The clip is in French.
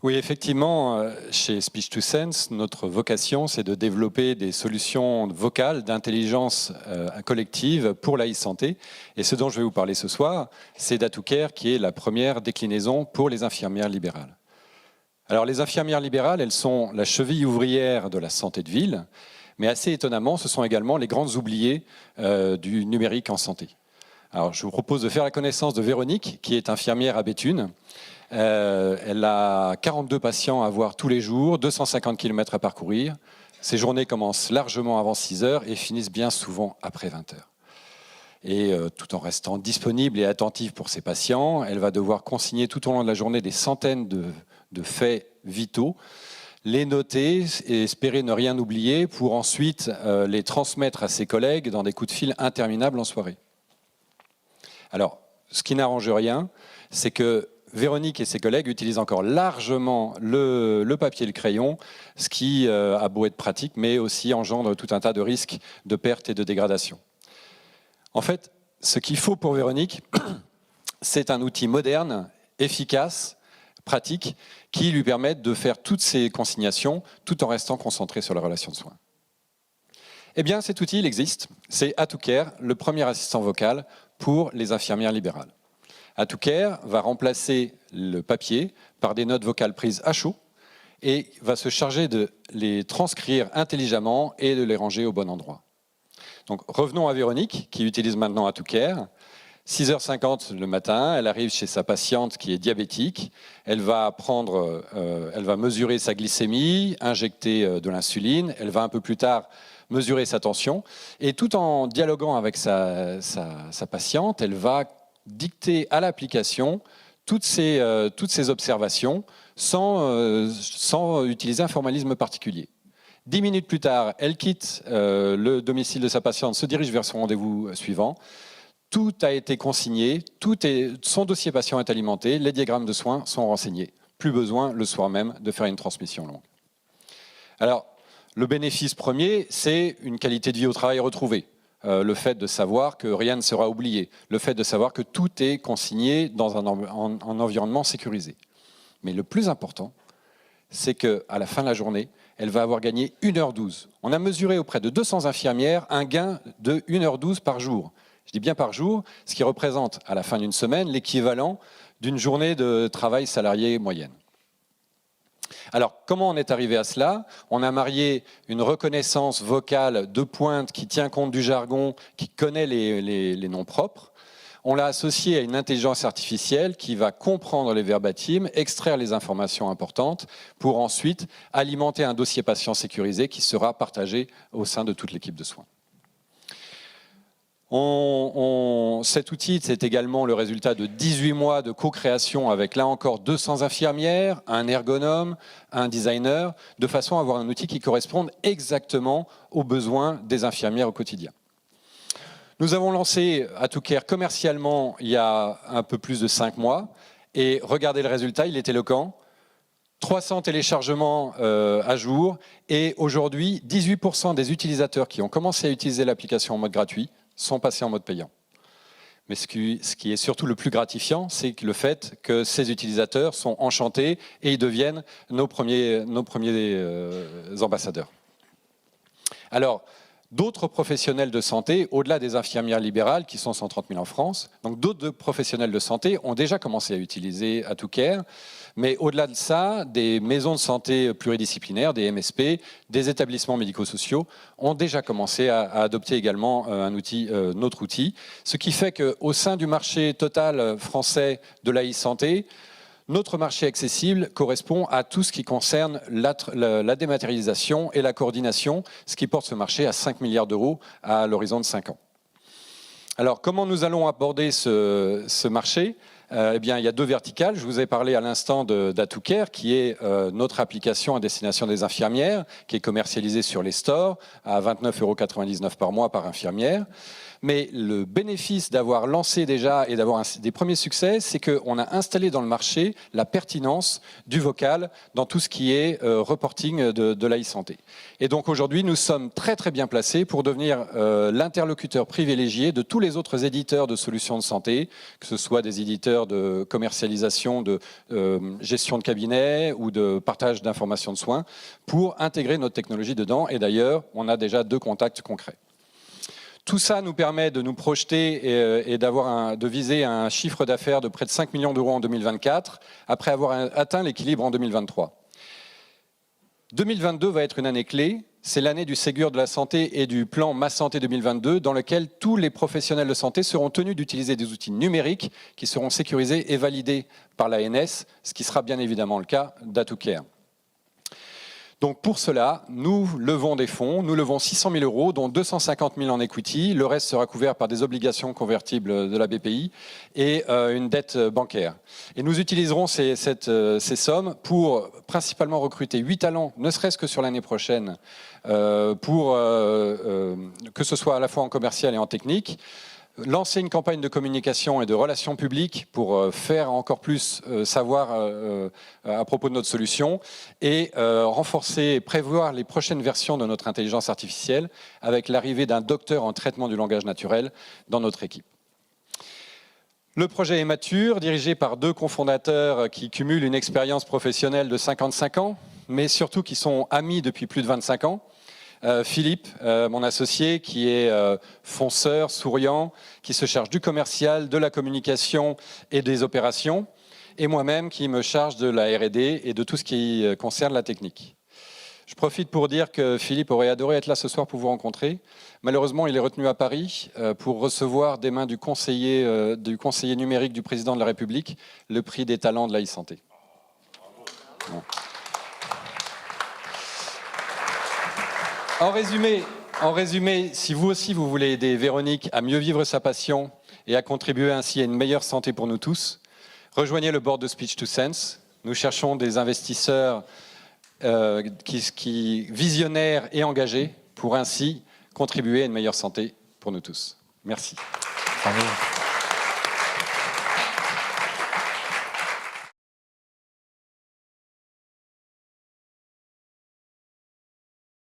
Oui, effectivement, chez Speech to Sense, notre vocation, c'est de développer des solutions vocales d'intelligence collective pour la e-santé. Et ce dont je vais vous parler ce soir, c'est d'AtooCare, qui est la première déclinaison pour les infirmières libérales. Alors, les infirmières libérales, elles sont la cheville ouvrière de la santé de ville, mais assez étonnamment, ce sont également les grandes oubliées du numérique en santé. Alors, je vous propose de faire la connaissance de Véronique, qui est infirmière à Béthune. Elle a 42 patients à voir tous les jours, 250 km à parcourir. Ses journées commencent largement avant 6 heures et finissent bien souvent après 20 heures. Et tout en restant disponible et attentive pour ses patients, elle va devoir consigner tout au long de la journée des centaines de faits vitaux, les noter et espérer ne rien oublier pour ensuite les transmettre à ses collègues dans des coups de fil interminables en soirée. Alors, ce qui n'arrange rien, c'est que Véronique et ses collègues utilisent encore largement le papier et le crayon, ce qui a beau être pratique, mais aussi engendre tout un tas de risques de perte et de dégradation. En fait, ce qu'il faut pour Véronique, c'est un outil moderne, efficace, pratique, qui lui permette de faire toutes ces consignations tout en restant concentré sur la relation de soins. Eh bien, cet outil, il existe. C'est AtooCare, le premier assistant vocal pour les infirmières libérales. AtooCare va remplacer le papier par des notes vocales prises à chaud et va se charger de les transcrire intelligemment et de les ranger au bon endroit. Donc revenons à Véronique qui utilise maintenant AtooCare. 6h50 le matin, elle arrive chez sa patiente qui est diabétique. Elle va mesurer sa glycémie, injecter de l'insuline. Elle va un peu plus tard mesurer sa tension. Et tout en dialoguant avec sa patiente, elle va dicter à l'application toutes ces observations sans utiliser un formalisme particulier. 10 minutes plus tard, elle quitte le domicile de sa patiente, se dirige vers son rendez-vous suivant. Tout a été consigné, son dossier patient est alimenté, les diagrammes de soins sont renseignés. Plus besoin le soir même de faire une transmission longue. Alors, le bénéfice premier, c'est une qualité de vie au travail retrouvée. Le fait de savoir que rien ne sera oublié, le fait de savoir que tout est consigné dans un environnement sécurisé. Mais le plus important, c'est qu'à la fin de la journée, elle va avoir gagné 1h12. On a mesuré auprès de 200 infirmières un gain de 1h12 par jour. Je dis bien par jour, ce qui représente à la fin d'une semaine l'équivalent d'une journée de travail salarié moyenne. Alors, comment on est arrivé à cela? On a marié une reconnaissance vocale de pointe qui tient compte du jargon, qui connaît les noms propres. On l'a associé à une intelligence artificielle qui va comprendre les verbatims, extraire les informations importantes pour ensuite alimenter un dossier patient sécurisé qui sera partagé au sein de toute l'équipe de soins. Cet outil, c'est également le résultat de 18 mois de co-création avec, là encore, 200 infirmières, un ergonome, un designer, de façon à avoir un outil qui corresponde exactement aux besoins des infirmières au quotidien. Nous avons lancé AtooCare commercialement il y a un peu plus de 5 mois, et regardez le résultat, il est éloquent. 300 téléchargements à jour, et aujourd'hui, 18% des utilisateurs qui ont commencé à utiliser l'application en mode gratuit sont passés en mode payant. Mais ce qui est surtout le plus gratifiant, c'est le fait que ces utilisateurs sont enchantés et ils deviennent nos premiers ambassadeurs. Alors, d'autres professionnels de santé, au-delà des infirmières libérales, qui sont 130 000 en France, donc d'autres professionnels de santé ont déjà commencé à utiliser AtooCare. Mais au-delà de ça, des maisons de santé pluridisciplinaires, des MSP, des établissements médico-sociaux ont déjà commencé à adopter également notre outil. Ce qui fait qu'au sein du marché total français de la e-santé, notre marché accessible correspond à tout ce qui concerne la dématérialisation et la coordination, ce qui porte ce marché à 5 milliards d'euros à l'horizon de 5 ans. Alors, comment nous allons aborder ce marché ? Eh bien, il y a 2 verticales. Je vous ai parlé à l'instant d'AtooCare, qui est notre application à destination des infirmières, qui est commercialisée sur les stores à 29,99 € par mois par infirmière. Mais le bénéfice d'avoir lancé déjà et d'avoir des premiers succès, c'est qu'on a installé dans le marché la pertinence du vocal dans tout ce qui est reporting de la e-santé. Et donc aujourd'hui, nous sommes très très bien placés pour devenir l'interlocuteur privilégié de tous les autres éditeurs de solutions de santé, que ce soit des éditeurs de commercialisation, de gestion de cabinet ou de partage d'informations de soins, pour intégrer notre technologie dedans. Et d'ailleurs, on a déjà 2 contacts concrets. Tout ça nous permet de nous projeter et de viser un chiffre d'affaires de près de 5 millions d'euros en 2024, après avoir atteint l'équilibre en 2023. 2022 va être une année clé, c'est l'année du Ségur de la santé et du plan Ma Santé 2022, dans lequel tous les professionnels de santé seront tenus d'utiliser des outils numériques qui seront sécurisés et validés par l'ANS, ce qui sera bien évidemment le cas d'Atoucare. Donc pour cela, nous levons des fonds, nous levons 600 000 euros, dont 250 000 en equity. Le reste sera couvert par des obligations convertibles de la BPI et une dette bancaire. Et nous utiliserons ces sommes pour principalement recruter 8 talents, ne serait-ce que sur l'année prochaine, que ce soit à la fois en commercial et en technique. Lancer une campagne de communication et de relations publiques pour faire encore plus savoir à propos de notre solution et renforcer et prévoir les prochaines versions de notre intelligence artificielle avec l'arrivée d'un docteur en traitement du langage naturel dans notre équipe. Le projet est mature, dirigé par 2 cofondateurs qui cumulent une expérience professionnelle de 55 ans, mais surtout qui sont amis depuis plus de 25 ans. Philippe, mon associé, qui est fonceur, souriant, qui se charge du commercial, de la communication et des opérations, et moi-même qui me charge de la R&D et de tout ce qui concerne la technique. Je profite pour dire que Philippe aurait adoré être là ce soir pour vous rencontrer. Malheureusement, il est retenu à Paris pour recevoir des mains du conseiller numérique du président de la République le prix des talents de la e-santé. Bon. En résumé, si vous aussi vous voulez aider Véronique à mieux vivre sa passion et à contribuer ainsi à une meilleure santé pour nous tous, rejoignez le board de Speech2Sense. Nous cherchons des investisseurs visionnaires et engagés pour ainsi contribuer à une meilleure santé pour nous tous. Merci. Bravo.